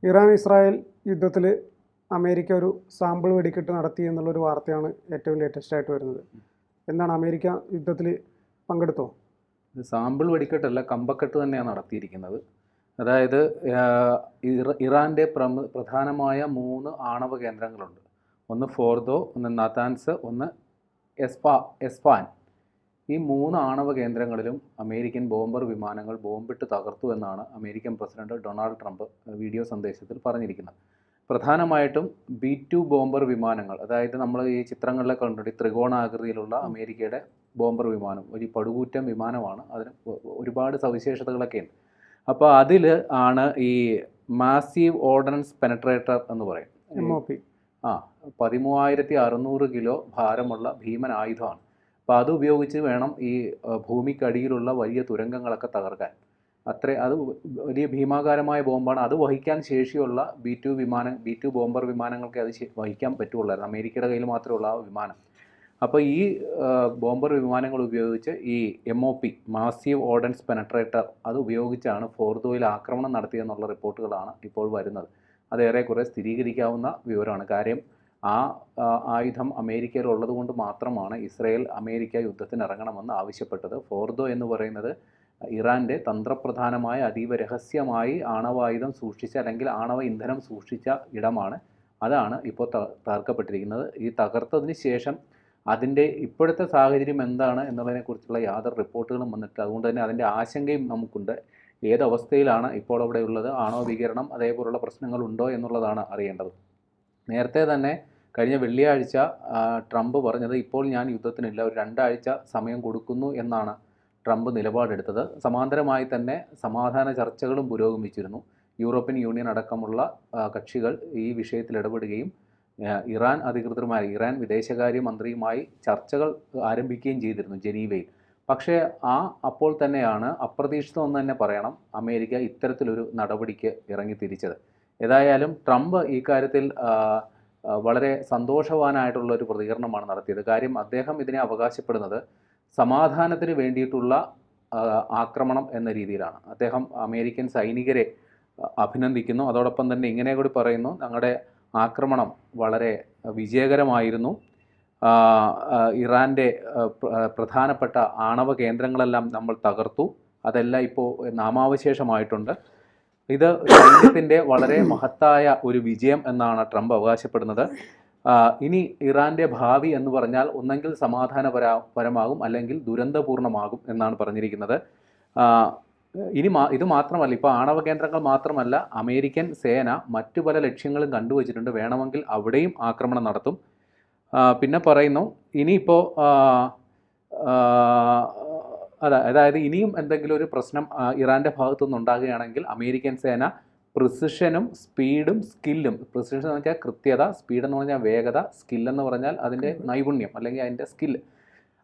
Iran Israel യുദ്ധത്തിൽ America ഒരു sample വെടിക്കെട്ട് നടത്തി എന്നുള്ളൊരു വാർത്തയാണ് ഏറ്റവും ലേറ്റസ്റ്റ് ആയിട്ട് വരുന്നത്. എന്താണ്, അമേരിക്ക യുദ്ധത്തിൽ പങ്കെടുത്തോ? ഇത് സാമ്പിൾ വെടിക്കെട്ടല്ല, കമ്പക്കെട്ട് തന്നെയാണ് നടത്തിയിരിക്കുന്നത്. അതായത് ഇറാൻ്റെ പ്രധാനമായ 3 ആണവ കേന്ദ്രങ്ങളുണ്ട്. ഒന്ന് ഫോർദോ, ഒന്ന് നതാൻസ്, ഒന്ന് എസ്ഫാൻ. ഈ 3 ആണവ കേന്ദ്രങ്ങളിലും അമേരിക്കൻ ബോംബർ വിമാനങ്ങൾ ബോംബിട്ട് തകർത്തു എന്നാണ് American president Donald Trump video സന്ദേശത്തിൽ പറഞ്ഞിരിക്കുന്നത്. പ്രധാനമായിട്ടും B-2 ബോംബർ വിമാനങ്ങൾ, അതായത് നമ്മൾ ഈ ചിത്രങ്ങളിലൊക്കെ കണ്ടിട്ട് ത്രികോണാകൃതിയിലുള്ള അമേരിക്കയുടെ ബോംബർ വിമാനം ഒരു പടുകൂറ്റൻ വിമാനമാണ്. അതിന് ഒരുപാട് സവിശേഷതകളൊക്കെ ഉണ്ട്. അപ്പോൾ അതിൽ ആണ് ഈ മാസീവ് ഓർഡിനൻസ് പെനട്രേറ്റർ എന്ന് പറയും. MOP. 13,600 കിലോ ഭാരമുള്ള ഭീമൻ ആയുധമാണ്. അപ്പോൾ അത് ഉപയോഗിച്ച് വേണം ഈ ഭൂമിക്കടിയിലുള്ള വലിയ തുരങ്കങ്ങളൊക്കെ തകർക്കാൻ. അത് വലിയ ഭീമാകാരമായ ബോംബാണ്. അത് വഹിക്കാൻ ശേഷിയുള്ള B-2 ബോംബർ വിമാനങ്ങൾക്ക് അത് വഹിക്കാൻ പറ്റുള്ളായിരുന്നു. അമേരിക്കയുടെ കയ്യിൽ മാത്രമുള്ള ആ വിമാനം. അപ്പോൾ ഈ ബോംബർ വിമാനങ്ങൾ ഉപയോഗിച്ച് ഈ MOP മാസീവ് ഓർഡിനൻസ് പെനട്രേറ്റർ അത് ഉപയോഗിച്ചാണ് ഫോർദോയിൽ ആക്രമണം നടത്തിയെന്നുള്ള റിപ്പോർട്ടുകളാണ് ഇപ്പോൾ വരുന്നത്. അത് ഏറെക്കുറെ സ്ഥിരീകരിക്കാവുന്ന വിവരമാണ്. കാര്യം ആ ആയുധം അമേരിക്കയിൽ ഉള്ളതുകൊണ്ട് മാത്രമാണ് ഇസ്രായേൽ അമേരിക്ക യുദ്ധത്തിന് ഇറങ്ങണമെന്ന് ആവശ്യപ്പെട്ടത്. ഫോർദോ എന്ന് പറയുന്നത് ഇറാൻ്റെ തന്ത്രപ്രധാനമായ അതീവ രഹസ്യമായി ആണവായുധം സൂക്ഷിച്ച അല്ലെങ്കിൽ ആണവ ഇന്ധനം സൂക്ഷിച്ച ഇടമാണ്. അതാണ് ഇപ്പോൾ തകർക്കപ്പെട്ടിരിക്കുന്നത്. ഈ തകർത്തതിന് ശേഷം അതിൻ്റെ ഇപ്പോഴത്തെ സാഹചര്യം എന്താണ് എന്നുള്ളതിനെക്കുറിച്ചുള്ള യാതൊരു റിപ്പോർട്ടുകളും വന്നിട്ട്, അതുകൊണ്ട് തന്നെ അതിൻ്റെ ആശങ്കയും നമുക്കുണ്ട്. ഏതവസ്ഥയിലാണ് ഇപ്പോൾ അവിടെ ഉള്ളത്, ആണവ വികിരണം അതേപോലുള്ള പ്രശ്നങ്ങളുണ്ടോ എന്നുള്ളതാണ് അറിയേണ്ടത്. നേരത്തെ തന്നെ കഴിഞ്ഞ വെള്ളിയാഴ്ച ട്രംപ് പറഞ്ഞത് ഇപ്പോൾ ഞാൻ യുദ്ധത്തിനില്ല, ഒരു 2 ആഴ്ച സമയം കൊടുക്കുന്നു എന്നാണ് ട്രംപ് നിലപാടെടുത്തത്. സമാന്തരമായി തന്നെ സമാധാന ചർച്ചകളും പുരോഗമിച്ചിരുന്നു. യൂറോപ്യൻ യൂണിയൻ അടക്കമുള്ള കക്ഷികൾ ഈ വിഷയത്തിൽ ഇടപെടുകയും ഇറാൻ വിദേശകാര്യ മന്ത്രിയുമായി ചർച്ചകൾ ആരംഭിക്കുകയും ചെയ്തിരുന്നു ജനീവയിൽ. പക്ഷേ അപ്പോൾ തന്നെയാണ് അപ്രതീക്ഷിതമെന്ന് തന്നെ പറയണം, അമേരിക്ക ഇത്തരത്തിലൊരു നടപടിക്ക് ഇറങ്ങിത്തിരിച്ചത്. ഏതായാലും ട്രംപ് ഈ കാര്യത്തിൽ വളരെ സന്തോഷവാനായിട്ടുള്ളൊരു പ്രതികരണമാണ് നടത്തിയത്. കാര്യം അദ്ദേഹം ഇതിനെ അവകാശപ്പെടുന്നത് സമാധാനത്തിന് വേണ്ടിയിട്ടുള്ള ആക്രമണം എന്ന രീതിയിലാണ്. അദ്ദേഹം അമേരിക്കൻ സൈനികരെ അഭിനന്ദിക്കുന്നു. അതോടൊപ്പം തന്നെ ഇങ്ങനെ കൂടി പറയുന്നു, ഞങ്ങളുടെ ആക്രമണം വളരെ വിജയകരമായിരുന്നു. ഇറാൻ്റെ പ്രധാനപ്പെട്ട ആണവ കേന്ദ്രങ്ങളെല്ലാം നമ്മൾ തകർത്തു. അതെല്ലാം ഇപ്പോൾ നാമാവശേഷമായിട്ടുണ്ട്. ഇത് സൈന്യത്തിൻ്റെ വളരെ മഹത്തായ ഒരു വിജയം എന്നാണ് ട്രംപ് അവകാശപ്പെടുന്നത്. ഇനി ഇറാൻ്റെ ഭാവി എന്ന് പറഞ്ഞാൽ ഒന്നെങ്കിൽ സമാധാനപരമാകും അല്ലെങ്കിൽ ദുരന്തപൂർണ്ണമാകും എന്നാണ് പറഞ്ഞിരിക്കുന്നത്. ഇത് മാത്രമല്ല, ഇപ്പോൾ ആണവ കേന്ദ്രങ്ങൾ മാത്രമല്ല, അമേരിക്കൻ സേന മറ്റു പല ലക്ഷ്യങ്ങളും കണ്ടുവച്ചിട്ടുണ്ട്. വേണമെങ്കിൽ അവിടെയും ആക്രമണം നടത്തും. പിന്നെ പറയുന്നു, ഇനിയിപ്പോൾ അതായത് ഇനിയും എന്തെങ്കിലും ഒരു പ്രശ്നം ഇറാൻ്റെ ഭാഗത്തുനിന്ന് ഉണ്ടാകുകയാണെങ്കിൽ അമേരിക്കൻ സേന പ്രിസിഷനും സ്പീഡും സ്കില്ലും, പ്രിസിഷൻ എന്ന് പറഞ്ഞാൽ കൃത്യത, സ്പീഡ് എന്ന് പറഞ്ഞാൽ വേഗത, സ്കില്ലെന്ന് പറഞ്ഞാൽ അതിൻ്റെ നൈപുണ്യം അല്ലെങ്കിൽ അതിൻ്റെ സ്കില്ല്,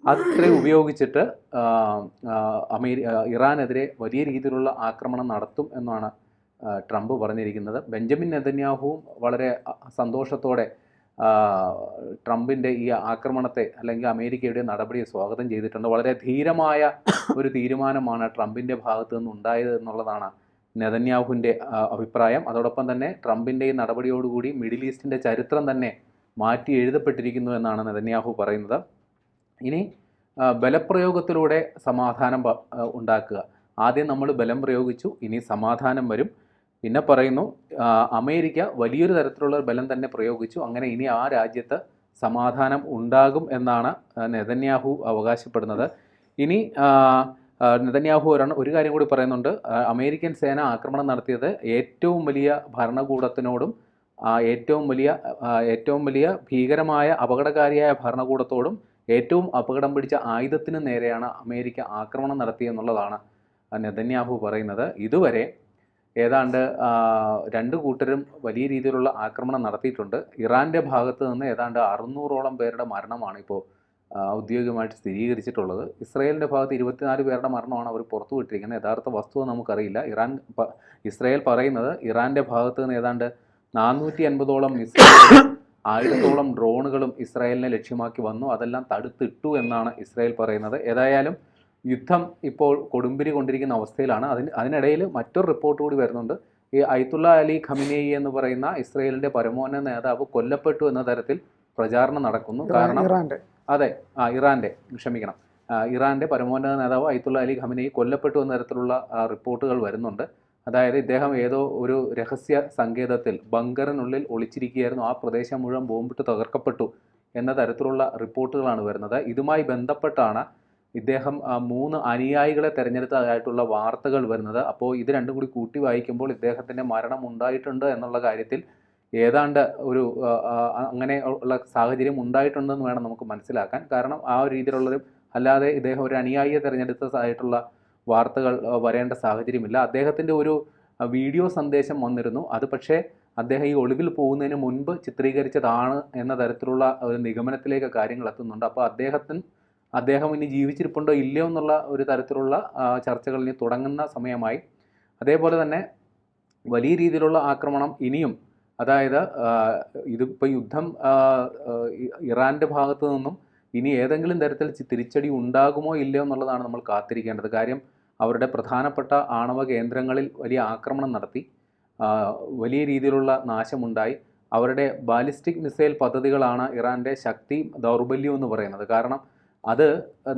അത്രയും ഉപയോഗിച്ചിട്ട് ഇറാനെതിരെ വലിയ രീതിയിലുള്ള ആക്രമണം നടത്തും എന്നാണ് ട്രംപ് പറഞ്ഞിരിക്കുന്നത്. ബെഞ്ചമിൻ നെതന്യാഹുവും വളരെ സന്തോഷത്തോടെ ട്രംപിൻ്റെ ഈ ആക്രമണത്തെ അല്ലെങ്കിൽ അമേരിക്കയുടെ നടപടിയെ സ്വാഗതം ചെയ്തിട്ടുണ്ട്. വളരെ ധീരമായ ഒരു തീരുമാനമാണ് ട്രംപിൻ്റെ ഭാഗത്തു നിന്ന് ഉണ്ടായത് എന്നുള്ളതാണ് നെതന്യാഹുവിൻ്റെ അഭിപ്രായം. അതോടൊപ്പം തന്നെ ട്രംപിൻ്റെ ഈ നടപടിയോടുകൂടി മിഡിൽ ഈസ്റ്റിൻ്റെ ചരിത്രം തന്നെ മാറ്റി എഴുതപ്പെട്ടിരിക്കുന്നു എന്നാണ് നെതന്യാഹു പറയുന്നത്. ഇനി ബലപ്രയോഗത്തിലൂടെ സമാധാനം ഉണ്ടാക്കുക. ആദ്യം നമ്മൾ ബലം പ്രയോഗിച്ചു, ഇനി സമാധാനം വരും. പിന്നെ പറയുന്നു, അമേരിക്ക വലിയൊരു തരത്തിലുള്ള ബലം തന്നെ പ്രയോഗിച്ചു, അങ്ങനെ ഇനി ആ രാജ്യത്ത് സമാധാനം ഉണ്ടാകും എന്നാണ് നെതന്യാഹു അവകാശപ്പെടുന്നത്. ഇനി നെതന്യാഹു ഒരു കാര്യം കൂടി പറയുന്നുണ്ട്, അമേരിക്കൻ സേന ആക്രമണം നടത്തിയത് ഏറ്റവും വലിയ ഭരണകൂടത്തിനോടും ഏറ്റവും വലിയ ഭീകരമായ അപകടകാരിയായ ഭരണകൂടത്തോടും ഏറ്റവും അപകടം പിടിച്ച ആയുധത്തിന് നേരെയാണ് അമേരിക്ക ആക്രമണം നടത്തിയെന്നുള്ളതാണ് നെതന്യാഹു പറയുന്നത്. ഇതുവരെ ഏതാണ്ട് 2 കൂട്ടരും വലിയ രീതിയിലുള്ള ആക്രമണം നടത്തിയിട്ടുണ്ട്. ഇറാൻ്റെ ഭാഗത്ത് നിന്ന് ഏതാണ്ട് 600ഓളം പേരുടെ മരണമാണ് ഇപ്പോൾ ഔദ്യോഗികമായിട്ട് സ്ഥിരീകരിച്ചിട്ടുള്ളത്. ഇസ്രായേലിൻ്റെ ഭാഗത്ത് 24 പേരുടെ മരണമാണ് അവർ പുറത്തുവിട്ടിരിക്കുന്നത്. യഥാർത്ഥ വസ്തുത നമുക്കറിയില്ല. ഇസ്രായേൽ പറയുന്നത് ഇറാൻ്റെ ഭാഗത്ത് നിന്ന് ഏതാണ്ട് 450ഓളം മിസൈലുകളും 1000ഓളം ഡ്രോണുകളും ഇസ്രായേലിനെ ലക്ഷ്യമാക്കി വന്നു, അതെല്ലാം തടുത്തിട്ടു എന്നാണ് ഇസ്രായേൽ പറയുന്നത്. ഏതായാലും യുദ്ധം ഇപ്പോൾ കൊടുമ്പിരി കൊണ്ടിരിക്കുന്ന അവസ്ഥയിലാണ്. അതിനിടയിൽ മറ്റൊരു റിപ്പോർട്ട് കൂടി വരുന്നുണ്ട്, ഈ അയത്തുള്ള അലി ഖമിനേയി എന്ന് പറയുന്ന ഇസ്രയേലിൻ്റെ പരമോന്നത നേതാവ് കൊല്ലപ്പെട്ടു എന്ന തരത്തിൽ പ്രചാരണം നടക്കുന്നു. കാരണം ഇറാന്റെ അതെ, ഇറാൻ്റെ ക്ഷമിക്കണം, ഇറാൻ്റെ പരമോന്നത നേതാവ് അയത്തുള്ള അലി ഖമിനേയി കൊല്ലപ്പെട്ടു എന്ന തരത്തിലുള്ള റിപ്പോർട്ടുകൾ വരുന്നുണ്ട്. അതായത് ഇദ്ദേഹം ഏതോ ഒരു രഹസ്യ സങ്കേതത്തിൽ ബങ്കറിനുള്ളിൽ ഒളിച്ചിരിക്കുകയായിരുന്നു, ആ പ്രദേശം മുഴുവൻ ബോംബിട്ട് തകർക്കപ്പെട്ടു എന്ന തരത്തിലുള്ള റിപ്പോർട്ടുകളാണ് വരുന്നത്. ഇതുമായി ബന്ധപ്പെട്ടാണ് ഇദ്ദേഹം 3 അനുയായികളെ തെരഞ്ഞെടുത്തതായിട്ടുള്ള വാർത്തകൾ വരുന്നത്. അപ്പോൾ ഇത് രണ്ടും കൂടി കൂട്ടി വായിക്കുമ്പോൾ ഇദ്ദേഹത്തിൻ്റെ മരണം ഉണ്ടായിട്ടുണ്ട് എന്നുള്ള കാര്യത്തിൽ ഏതാണ്ട് ഒരു അങ്ങനെ ഉള്ള സാഹചര്യം ഉണ്ടായിട്ടുണ്ടെന്ന് വേണം നമുക്ക് മനസ്സിലാക്കാൻ. കാരണം ആ ഒരു രീതിയിലുള്ളൊരു, അല്ലാതെ ഇദ്ദേഹം ഒരു അനുയായിയെ തിരഞ്ഞെടുത്തതായിട്ടുള്ള വാർത്തകൾ വരേണ്ട സാഹചര്യമില്ല. അദ്ദേഹത്തിൻ്റെ ഒരു വീഡിയോ സന്ദേശം വന്നിരുന്നു. അത് പക്ഷേ അദ്ദേഹം ഈ ഒളിവിൽ പോകുന്നതിന് മുൻപ് ചിത്രീകരിച്ചതാണ് എന്ന തരത്തിലുള്ള ഒരു നിഗമനത്തിലേക്ക് കാര്യങ്ങൾ എത്തുന്നുണ്ട്. അപ്പോൾ അദ്ദേഹം ഇനി ജീവിച്ചിരിപ്പുണ്ടോ ഇല്ലയോ എന്നുള്ള ഒരു തരത്തിലുള്ള ചർച്ചകൾ ഇനി തുടങ്ങുന്ന സമയമായി. അതേപോലെ തന്നെ വലിയ രീതിയിലുള്ള ആക്രമണം ഇനിയും, അതായത് ഇതിപ്പോൾ യുദ്ധം ഇറാൻ്റെ ഭാഗത്തു നിന്നും ഇനി ഏതെങ്കിലും തരത്തിൽ തിരിച്ചടി ഉണ്ടാകുമോ ഇല്ലയോ എന്നുള്ളതാണ് നമ്മൾ കാത്തിരിക്കേണ്ടത്. കാര്യം അവരുടെ പ്രധാനപ്പെട്ട ആണവ കേന്ദ്രങ്ങളിൽ വലിയ ആക്രമണം നടത്തി, വലിയ രീതിയിലുള്ള നാശമുണ്ടായി. അവരുടെ ബാലിസ്റ്റിക് മിസൈൽ പദ്ധതികളാണ് ഇറാൻ്റെ ശക്തി ദൗർബല്യം എന്ന് പറയുന്നത്. കാരണം അത്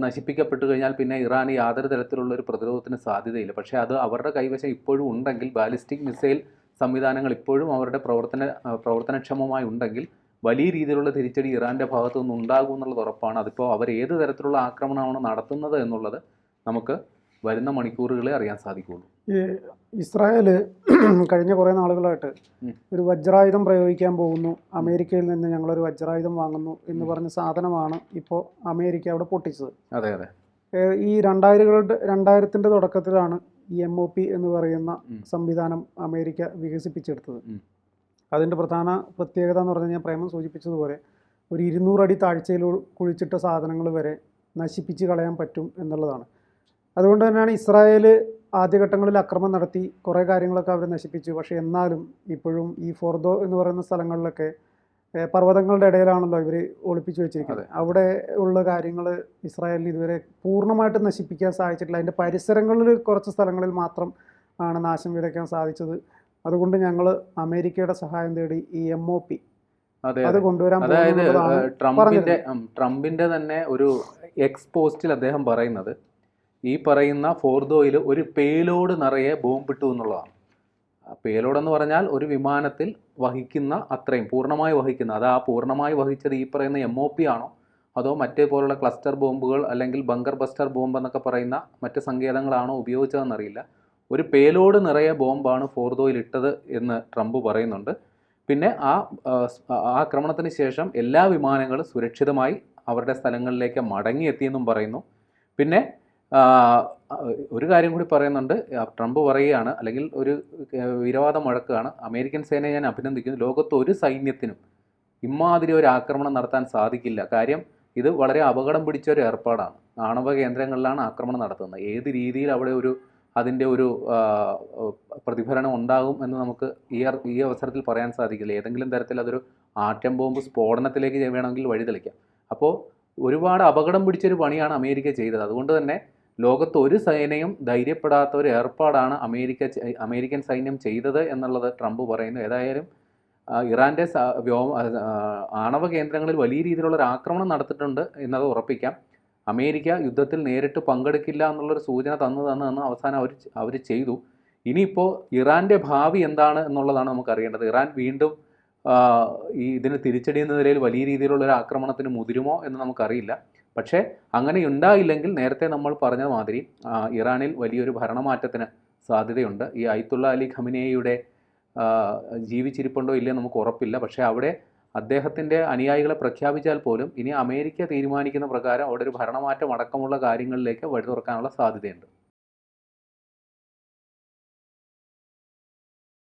നശിപ്പിക്കപ്പെട്ടു കഴിഞ്ഞാൽ പിന്നെ ഇറാന് യാതൊരു തരത്തിലുള്ള ഒരു പ്രതിരോധത്തിന് സാധ്യതയില്ല. പക്ഷേ അത് അവരുടെ കൈവശം ഇപ്പോഴും ഉണ്ടെങ്കിൽ, ബാലിസ്റ്റിക് മിസൈൽ സംവിധാനങ്ങൾ ഇപ്പോഴും അവരുടെ പ്രവർത്തനക്ഷമമായി ഉണ്ടെങ്കിൽ വലിയ രീതിയിലുള്ള തിരിച്ചടി ഇറാൻ്റെ ഭാഗത്തു നിന്ന് ഉണ്ടാകും എന്നുള്ളത് ഉറപ്പാണ്. അതിപ്പോൾ അവർ ഏത് തരത്തിലുള്ള ആക്രമണമാണ് നടത്തുന്നത് എന്നുള്ളത് നമുക്ക് വരുന്ന മണിക്കൂറുകളെ അറിയാൻ സാധിക്കുകയുള്ളൂ. ഈ ഇസ്രായേൽ കഴിഞ്ഞ കുറേ നാളുകളായിട്ട് ഒരു വജ്രായുധം പ്രയോഗിക്കാൻ പോകുന്നു, അമേരിക്കയിൽ നിന്ന് ഞങ്ങളൊരു വജ്രായുധം വാങ്ങുന്നു എന്ന് പറഞ്ഞ സാധനമാണ് ഇപ്പോൾ അമേരിക്ക അവിടെ പൊട്ടിച്ചത്. അതെ അതെ. ഈ 2000-ന്റെ തുടക്കത്തിലാണ് ഈ MOP എന്ന് പറയുന്ന സംവിധാനം അമേരിക്ക വികസിപ്പിച്ചെടുത്തത്. അതിൻ്റെ പ്രധാന പ്രത്യേകത എന്ന് പറഞ്ഞു കഴിഞ്ഞാൽ പ്രേമം സൂചിപ്പിച്ചതുപോലെ ഒരു 200 അടി താഴ്ചയിൽ കുഴിച്ചിട്ട സാധനങ്ങൾ വരെ നശിപ്പിച്ച് കളയാൻ പറ്റും എന്നുള്ളതാണ്. അതുകൊണ്ട് തന്നെയാണ് ഇസ്രായേൽ ആദ്യഘട്ടങ്ങളിൽ ആക്രമണം നടത്തി കുറേ കാര്യങ്ങളൊക്കെ അവർ നശിപ്പിച്ചു. പക്ഷേ എന്നാലും ഇപ്പോഴും ഈ ഫോർദോ എന്ന് പറയുന്ന സ്ഥലങ്ങളിലൊക്കെ പർവ്വതങ്ങളുടെ ഇടയിലാണല്ലോ ഇവർ ഒളിപ്പിച്ചു വെച്ചിരിക്കുന്നത്. അവിടെ ഉള്ള കാര്യങ്ങൾ ഇസ്രായേലിന് ഇതുവരെ പൂർണ്ണമായിട്ട് നശിപ്പിക്കാൻ സാധിച്ചിട്ടില്ല. അതിൻ്റെ പരിസരങ്ങളിൽ കുറച്ച് സ്ഥലങ്ങളിൽ മാത്രം ആണ് നാശം വിതയ്ക്കാൻ സാധിച്ചത്. അതുകൊണ്ട് ഞങ്ങൾ അമേരിക്കയുടെ സഹായം തേടി ഈ MOP അത് കൊണ്ടുവരാൻ. അതായത് ട്രംപിന്റെ തന്നെ ഒരു എക്സ് പോസ്റ്റിൽ അദ്ദേഹം പറയുന്നത്, ഈ പറയുന്ന ഫോർദോയിൽ ഒരു പേലോഡ് നിറയെ ബോംബിട്ടു എന്നുള്ളതാണ്. പേലോഡ് എന്ന് പറഞ്ഞാൽ ഒരു വിമാനത്തിൽ വഹിക്കുന്ന അത്രയും പൂർണ്ണമായി വഹിക്കുന്ന, അത് ആ പൂർണ്ണമായി വഹിച്ചത് ഈ പറയുന്ന MOP ആണോ അതോ മറ്റേ പോലുള്ള ക്ലസ്റ്റർ ബോംബുകൾ അല്ലെങ്കിൽ ബങ്കർ ബസ്റ്റർ ബോംബ് എന്നൊക്കെ പറയുന്ന മറ്റ് സങ്കേതങ്ങളാണോ ഉപയോഗിച്ചതെന്നറിയില്ല. ഒരു പേലോഡ് നിറയെ ബോംബാണ് ഫോർദോയിൽ ഇട്ടത് എന്ന് ട്രംപ് പറയുന്നുണ്ട്. പിന്നെ ആ ആക്രമണത്തിന് ശേഷം എല്ലാ വിമാനങ്ങളും സുരക്ഷിതമായി അവരുടെ സ്ഥലങ്ങളിലേക്ക് മടങ്ങിയെത്തിയെന്നും പറയുന്നു. പിന്നെ ഒരു കാര്യം കൂടി പറയുന്നുണ്ട്. ട്രംപ് പറയുകയാണ്, അല്ലെങ്കിൽ ഒരു വീരവാദം മുഴക്കുകയാണ്, അമേരിക്കൻ സേനയെ ഞാൻ അഭിനന്ദിക്കുന്നു, ലോകത്ത് ഒരു സൈന്യത്തിനും ഇമാതിരി ഒരു ആക്രമണം നടത്താൻ സാധിക്കില്ല. കാര്യം ഇത് വളരെ അപകടം പിടിച്ച ഒരു ഏർപ്പാടാണ്. ആണവ കേന്ദ്രങ്ങളിലാണ് ആക്രമണം നടത്തുന്നത്. ഏത് രീതിയിൽ അവിടെ അതിൻ്റെ ഒരു പ്രതിഫലനം ഉണ്ടാകും എന്ന് നമുക്ക് ഈ അവസരത്തിൽ പറയാൻ സാധിക്കില്ല. ഏതെങ്കിലും തരത്തിൽ അതൊരു ആറ്റം ബോംബ് സ്ഫോടനത്തിലേക്ക് വേണമെങ്കിൽ വഴിതെളിക്കാം. അപ്പോൾ ഒരുപാട് അപകടം പിടിച്ചൊരു പണിയാണ് അമേരിക്ക ചെയ്തത്. അതുകൊണ്ട് തന്നെ ലോകത്ത് ഒരു സേനയും ധൈര്യപ്പെടാത്ത ഒരു ഏർപ്പാടാണ് അമേരിക്കൻ സൈന്യം ചെയ്തത് എന്നുള്ളത് ട്രംപ് പറയുന്നു. ഏതായാലും ഇറാൻ്റെ ആണവ കേന്ദ്രങ്ങളിൽ വലിയ രീതിയിലുള്ളൊരു ആക്രമണം നടത്തിയിട്ടുണ്ട് എന്നത് ഉറപ്പിക്കാം. അമേരിക്ക യുദ്ധത്തിൽ നേരിട്ട് പങ്കെടുക്കില്ല എന്നുള്ളൊരു സൂചന തന്ന് അവസാനം അവർ ചെയ്തു. ഇനിയിപ്പോൾ ഇറാൻ്റെ ഭാവി എന്താണ് എന്നുള്ളതാണ് നമുക്കറിയേണ്ടത്. ഇറാൻ വീണ്ടും ഇതിന് തിരിച്ചടി എന്ന നിലയിൽ വലിയ രീതിയിലുള്ളൊരു ആക്രമണത്തിന് മുതിരുമോ എന്ന് നമുക്കറിയില്ല. പക്ഷേ അങ്ങനെ ഉണ്ടായില്ലെങ്കിൽ നേരത്തെ നമ്മൾ പറഞ്ഞ മാതിരി ഇറാനിൽ വലിയൊരു ഭരണമാറ്റത്തിന് സാധ്യതയുണ്ട്. ഈ അയത്തുള്ള അലി ഖമിനേയിയുടെ ജീവിച്ചിരിപ്പുണ്ടോ ഇല്ലയോ നമുക്ക് ഉറപ്പില്ല. പക്ഷേ അവിടെ അദ്ദേഹത്തിൻ്റെ അനുയായികളെ പ്രഖ്യാപിച്ചാൽ പോലും ഇനി അമേരിക്ക തീരുമാനിക്കുന്ന പ്രകാരം അവിടെ ഒരു ഭരണമാറ്റം അടക്കമുള്ള കാര്യങ്ങളിലേക്ക് വഴി തുറക്കാനുള്ള സാധ്യതയുണ്ട്.